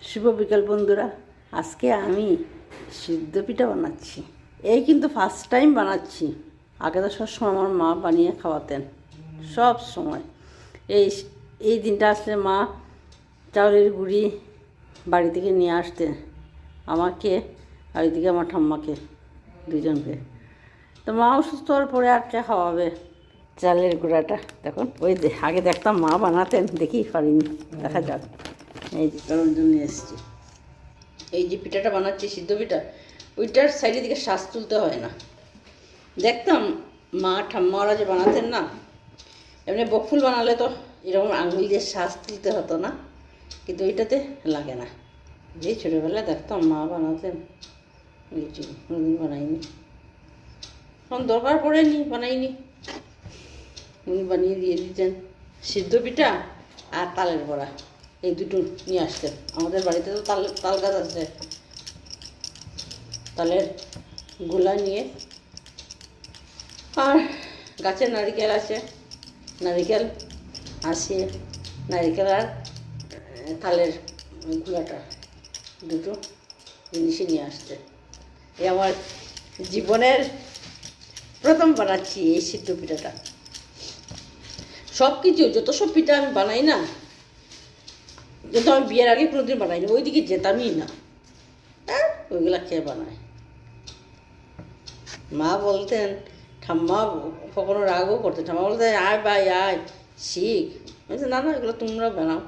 শুভ বিকাল বন্ধুরা, আজকে আমি সিদ্ধ পিঠা বানাচ্ছি। এই কিন্তু ফার্স্ট টাইম বানাচ্ছি। আগে তো সবসময় আমার মা বানিয়ে খাওয়াতেন, সব সময়। এই দিনটা আসলে মা চাউলের গুঁড়ি বাড়ি থেকে নিয়ে আসতেন, আমাকে আর এদিকে আমার ঠাম্মাকে, দুজনকে। তো মা অসুস্থ হওয়ার পরে আর কে খাওয়াবে চালের গুঁড়াটা? দেখুন, আগে দেখতাম মা বানাতেন, দেখি পারিনি, দেখা যাক। এই যে কারোর জন্য এসেছি, এই যে পিঠাটা বানাচ্ছি সিদ্ধ পিঠা, ওইটার সাইডের দিকে শ্বাস তুলতে হয় না। দেখতাম মা ঠাম্মারা যে বানাতেন না, এমনি বকফুল বানালে তো এরকম আঙুল দিয়ে শ্বাস তুলতে হতো না, কিন্তু ওইটাতে লাগে না। যে ছোটোবেলায় দেখতাম মা বানাতেন, কোনোদিন বানাইনি, এখন দরকার পড়েনি, বানাইনি। উনি বানিয়ে দিয়ে দিতেন সিদ্ধ পিঠা আর তালের বড়া, এই দুটো নিয়ে আসতেন। আমাদের বাড়িতে তো তাল গাছ আছে, তালের গোলা নিয়ে, আর গাছের নারিকেল আছে, নারিকেল আসে, নারিকেল আর তালের গোলাটা, দুটো জিনিসই নিয়ে আসতে। এই আমার জীবনের প্রথম বানাচ্ছি এই সিদ্ধ পিঠাটা। সব কিছু যত সব পিঠা আমি বানাই না, যত আমি বিয়ের আগে কোনোদিন বানাইনি, ওইদিকে যেতামই না, ওইগুলা খেয়ে বানায়। মা বলতেন, ঠাম্মা কখনো রাগও করতেন, ঠাম্মা বলতেন আয় ভাই আয় শিখ। বলছে না না, এগুলো তোমরা বানাও।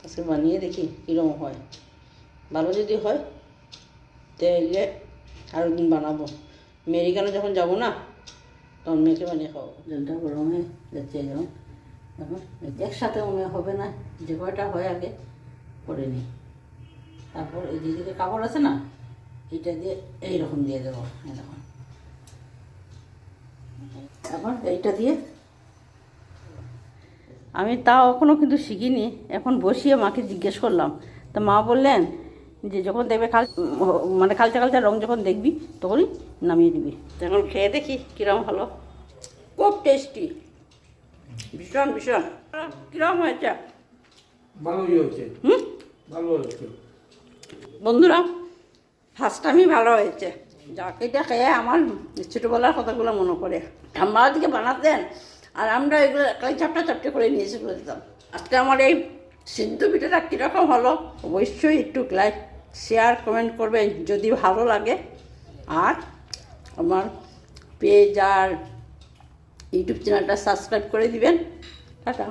আজকে বানিয়ে দেখি কীরকম হয়। ভালো যদি হয় তাহলে আরও দিন বানাবো। আমেরিকানে যখন যাবো না, তখন মেয়েকে বানিয়ে খাওয়াবো। জলটা গরম হয়ে যাচ্ছে, যেমন এখন একসাথে মনে হবে না, যে কয়টা হয় আগে করে নিই। তারপর এই যেদিকে কাপড় আছে না, এইটা দিয়ে এইরকম দিয়ে দেবো। দেখুন, এখন এইটা দিয়ে আমি তাও এখনও কিন্তু শিখিনি। এখন বসিয়ে মাকে জিজ্ঞেস করলাম, তো মা বললেন যে যখন দেখবে মানে কালচা কালচা রং যখন দেখবি তখনই নামিয়ে দিবি। এখন খেয়ে দেখি কীরকম হলো। খুব টেস্টি, ভীষণ ভীষণ। কীরকম হয়েছে? ভালোই হয়েছে। ভালো হয়েছে বন্ধুরা, ফার্স্ট টাইমই ভালো হয়েছে। যাক, এটা খেয়ে আমার ছোটোবেলার কথাগুলো মনে করে। ঠাম্মার দিকে বানাতেন আর আমরা এগুলো একাই চাপটা চাপটে করে নিয়েছে করে দিতাম। আজকে আমার এই সিদ্ধ পিঠাটা কীরকম হলো অবশ্যই একটু লাইক শেয়ার কমেন্ট করবেন যদি ভালো লাগে। আর আমার পেজ আর ইউটিউব চ্যানেলটা সাবস্ক্রাইব করে দিবেন। টাটা।